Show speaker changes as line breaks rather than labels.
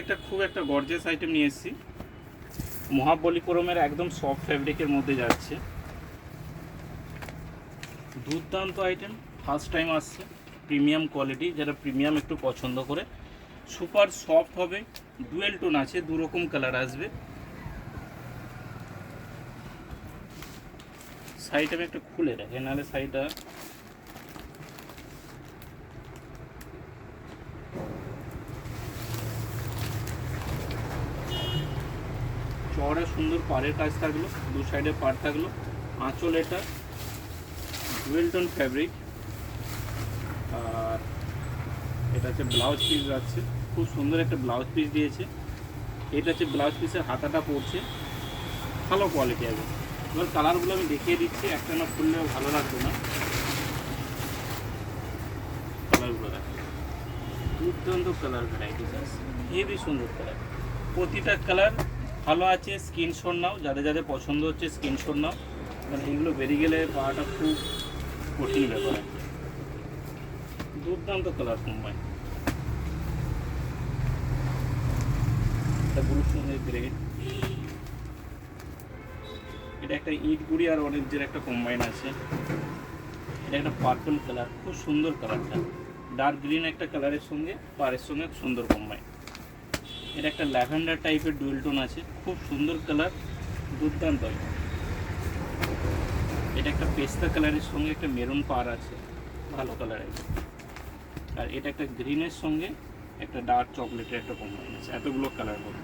আজকে খুব একটা গর্জিয়াস আইটেম নিয়ে এসেছি। মহাবলীপুরমের একদম সফট ফ্যাব্রিকের মধ্যে যাচ্ছে, দুর্দান্ত আইটেম। ফার্স্ট টাইম আসছে, প্রিমিয়াম কোয়ালিটি, যারা প্রিমিয়াম একটু পছন্দ করে। সুপার সফট হবে, ডুয়েল টোন আছে, দু রকম কালার আসবে। সাইড আমি একটু খুলে রাখি, নাহলে সাইডটা চওড়া সুন্দর পাড়ের কাজ থাকলো, দু সাইডে পাড় থাকলো। আঁচল এটা ডুয়েল টোন ফ্যাব্রিক, আর এটা হচ্ছে ব্লাউজ পিস যাচ্ছে, খুব সুন্দর একটা ব্লাউজ পিস দিয়েছে। এটা হচ্ছে ব্লাউজ পিসের হাতাটা পড়ছে, ভালো কোয়ালিটি আছে। এবার কালারগুলো আমি দেখিয়ে দিচ্ছি, একটা না খুললেও ভালো লাগবে না। কালারগুলো দেখো, দুর্দান্ত কালার ভ্যারাইটিস আছে, হেভি সুন্দর কালার। প্রতিটা কালার ভালো আছে, স্ক্রিনশট নাও, যাদের যাদের পছন্দ হচ্ছে স্ক্রিনশট নাও, কারণ এগুলো বেরিয়ে গেলে পাওয়াটা খুব কঠিন ব্যাপার আছে। দুর্দান্ত কালার কম্বাইন, এটা ব্লুর সঙ্গে গ্রে, এটা একটা ইট গুড়ি আর অরেঞ্জের একটা কম্বাইন আছে। এটা একটা পার্পল কালার, খুব সুন্দর কালারটা, ডার্ক গ্রিন একটা কালারের সঙ্গে পাড়ের সঙ্গে সুন্দর কম্বাইন। এটা একটা ল্যাভেন্ডার টাইপের ডুয়েল টোন আছে, খুব সুন্দর কালার, দুর্দান্ত। এটা একটা পেস্তা কালারের সঙ্গে একটা মেরুন পাড় আছে, ভালো কালার আছে। আর এটা একটা গ্রিনের সঙ্গে একটা ডার্ক চকলেটের একটা কম্বাইন আছে, এতগুলো কালার হবে।